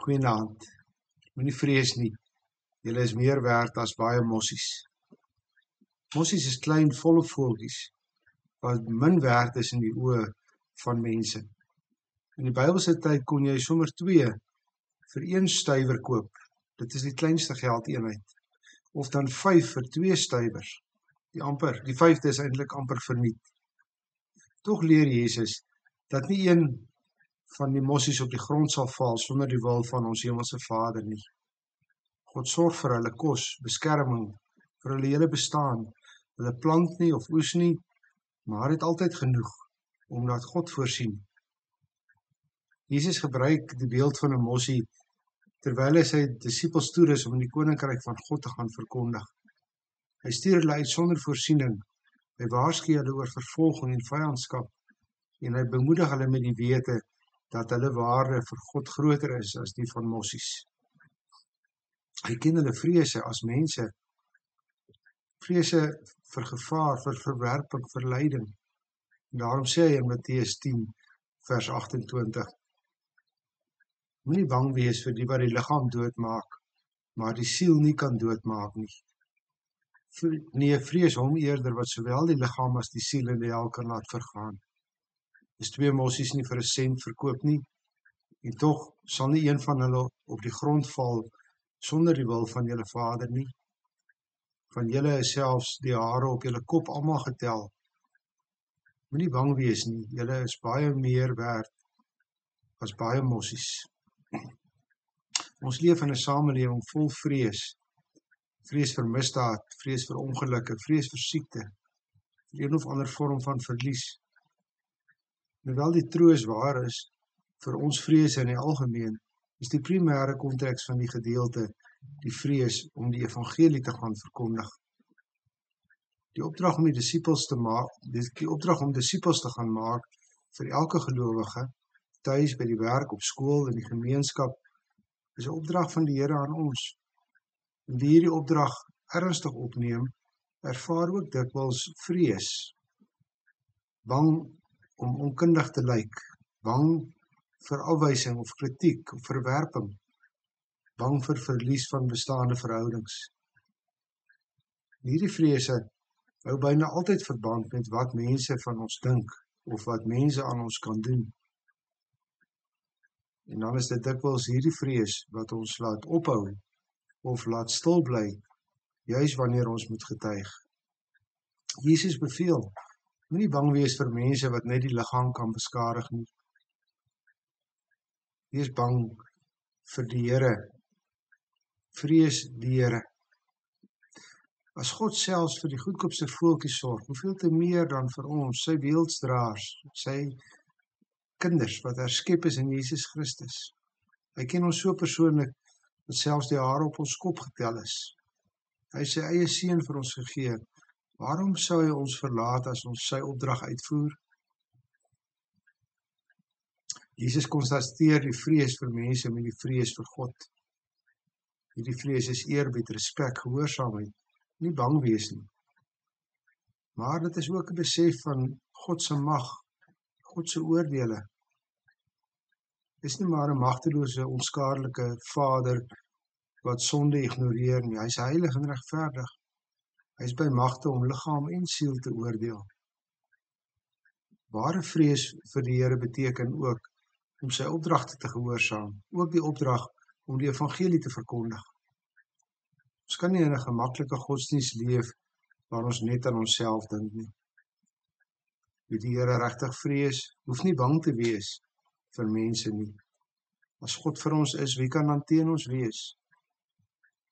Goeienaand. Moenie vrees nie. Julle is meer werd as baie mossies. Mossies is klein, volle voeltjies, wat min werd is in die oë van mense. In die Bybelse tyd kon jy sommer 2 vir 1 stywer koop. Dit is die kleinste geldeenheid. Of dan 5 vir 2 stywers. Die 5de is eintlik amper verniet. Tog leer Jesus dat nie een van die mossies op die grond sal val sonder die wil van ons hemelse Vader nie. God sorg vir hulle kos, beskerming, vir hulle hele bestaan. Hulle plant nie of oes nie, maar het altyd genoeg, omdat God voorsien. Jesus gebruik die beeld van 'n mossie, terwyl hy sy disippels toerus om die koninkryk van God te gaan verkondig. Hy stuur hulle uit sonder voorsiening, hy waarsku hulle oor vervolging en vyandskap, en hy bemoedig hulle met die wete, dat hulle waarde vir God groter is as die van mossies. Hy ken hulle vrese as mense, vrese vir gevaar, vir verwerping, vir lyding. En daarom sê hy in Matteus 10 vers 28, moenie bang wees vir die wat die liggaam doodmaak, maar die siel nie kan doodmaak nie. Nee, vrees hom eerder wat sowel die liggaam as die siel in die hel kan laat vergaan. Is 2 mossies nie vir 'n sent verkoop nie, en tog sal nie een van hulle op die grond val sonder die wil van julle Vader nie. Van julle is selfs die hare op julle kop almal getel. Moenie bang wees nie, julle is baie meer werd as baie mossies. Ons leef in 'n samelewing vol vrees. Vrees vir misdaad, vrees vir ongelukke, vrees vir siekte, vir een of ander vorm van verlies. Hoewel die troos waar is, vir ons vrese in die algemeen, is die primêre konteks van die gedeelte die vrees om die evangelie te gaan verkondig. Die opdrag om disippels te gaan maak vir elke gelowige, tuis, by die werk, op skool, in die gemeenskap, is 'n opdrag van die Here aan ons. En wie hierdie opdrag ernstig opneem, ervaar ook dikwels vrees. Bang om onkundig te lyk, bang vir afwysing of kritiek of verwerping, bang vir verlies van bestaande verhoudings. Hierdie vrese hou byna altyd verband met wat mense van ons dink of wat mense aan ons kan doen. En dan is dit dikwels hierdie vrees wat ons laat ophou of laat stil bly, juis wanneer ons moet getuig. Jesus beveel, moenie bang wees vir mense wat net die liggaam kan beskadig nie. Wees bang vir die Here. Vrees die Here. As God selfs vir die goedkoopste voeltjies sorg, hoeveel te meer dan vir ons, sy beeldsdraers, sy kinders wat herskep is in Jesus Christus. Hy ken ons so persoonlik, dat selfs die hare op ons kop getel is. Hy het sy eie seun vir ons gegee. Waarom sou hy ons verlaat as ons sy opdrag uitvoer? Jesus kontrasteer die vrees vir mense met die vrees vir God. Hierdie vrees is eerbied, respek, gehoorsaamheid, nie bang wees nie. Maar dit is ook 'n besef van God se mag, God se oordeele. Dis nie maar 'n magtelose, onskadelike Vader wat sonde ignoreer nie. Hy is heilig en regverdig. Hy is by magte om liggaam en siel te oordeel. Ware vrees vir die Here beteken ook om sy opdragte te gehoorsaam, ook die opdrag om die evangelie te verkondig. Ons kan nie in 'n gemaklike godsdienst leef waar ons net aan onsself dink nie. Wie die Here regtig vrees, hoef nie bang te wees vir mense nie. As God vir ons is, wie kan dan teen ons wees?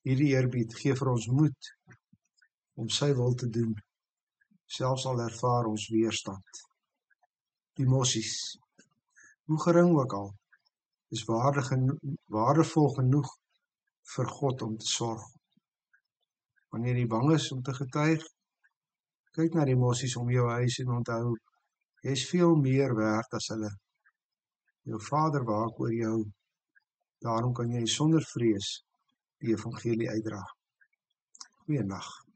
Hierdie eerbied gee vir ons moed om sy wil te doen, selfs al ervaar ons weerstand. Die mossies, hoe gering ook al, is waardevol genoeg vir God om te sorg. Wanneer jy bang is om te getuig, kyk na die mossies om jou huis en onthou, jy is veel meer werd as hulle. Jou Vader waak oor jou, daarom kan jy sonder vrees die evangelie uitdra. Goeiedag.